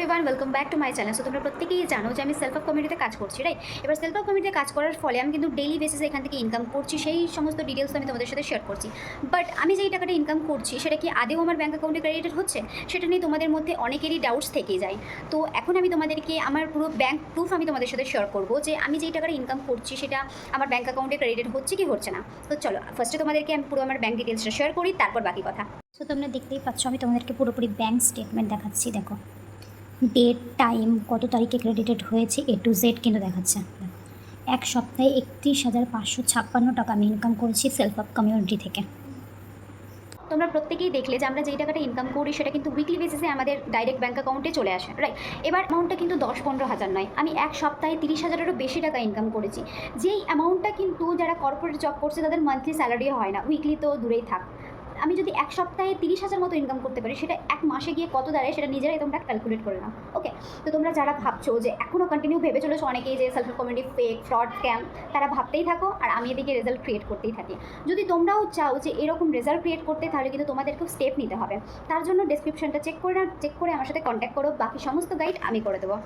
Everyone, welcome back to my channel. So তোমরা প্রত্যেকেই জানো যে আমি সেলফ হেল্প কমিউনিটিতে কাজ করছি, রাইট? এবার সেলফ হেল্প কমিউনিটিতে কাজ করার ফলে আমি কিন্তু ডেইলি বেসিসে এখান থেকে ইনকাম করছি, সেই সমস্ত ডিটেলস আমি তোমাদের সাথে শেয়ার করছি। বাট আমি যেই টাকাটা ইনকাম করছি সেটা কি আদেও আমার ব্যাঙ্ক অ্যাকাউন্টে ক্রেডিটেড হচ্ছে, সেটা নিয়ে তোমাদের মধ্যে অনেকেরই ডাউটস থেকেই যায়। তো এখন আমি তোমাদেরকে আমার পুরো ব্যাঙ্ক প্রুফ আমি তোমাদের সাথে শেয়ার করবো যে আমি যেই টাকাটা ইনকাম করছি সেটা আমার ব্যাঙ্ক অ্যাকাউন্টে ক্রেডিটেড হচ্ছে কি হচ্ছে না। তো চলো ফার্স্টে তোমাদেরকে আমি পুরো আমার ব্যাঙ্ক ডিটেলসটা শেয়ার করি, তারপর বাকি কথা। তো তোমরা দেখতেই পাচ্ছ, আমি তোমাদেরকে পুরোপুরি ব্যাঙ্ক স্টেটমেন্ট দেখাচ্ছি। দেখো, ডেট, টাইম, কত তারিখে ক্রেডিটেড হয়েছে, এ টু জেড কিন্তু দেখাচ্ছে। এক সপ্তাহে 31,556 টাকা আমি ইনকাম করেছি সেলফ হেল্প কমিউনিটি থেকে। তোমরা প্রত্যেকেই দেখলে যে আমরা যেই টাকাটা ইনকাম করি সেটা কিন্তু উইকলি বেসিসে আমাদের ডাইরেক্ট ব্যাঙ্ক অ্যাকাউন্টে চলে আসে, রাইট? এবার অ্যামাউন্টটা কিন্তু 10-15 হাজার নয়, আমি এক সপ্তাহে 30,000-এরও বেশি টাকা ইনকাম করেছি। যেই অ্যামাউন্টটা কিন্তু যারা কর্পোরেট জব করছে তাদের মান্থলি স্যালারিও হয় না, উইকলি তো দূরেই থাক। আমি যদি এক সপ্তাহে 30,000 মতো ইনকাম করতে পারি, সেটা এক মাসে গিয়ে কত দাঁড়ায় সেটা নিজেরাই তোমরা ক্যালকুলেট করে নাও। ওকে, তো তোমরা যারা ভাবছো যে এখনও কন্টিনিউ ভেবে চলেছো অনেকেই যে self help community fake, fraud, scam, তারা ভাবতেই থাকো আর আমি এদিকে রেজাল্ট ক্রিয়েট করতেই থাকি। যদি তোমরাও চাও যে এরকম রেজাল্ট ক্রিয়েট করতে, তাহলে কিন্তু তোমাদেরকেও স্টেপ নিতে হবে। তার জন্য ডেসক্রিপশনটা চেক করে আমার সাথে কন্ট্যাক্ট করো, বাকি সমস্ত গাইড আমি করে দেবো।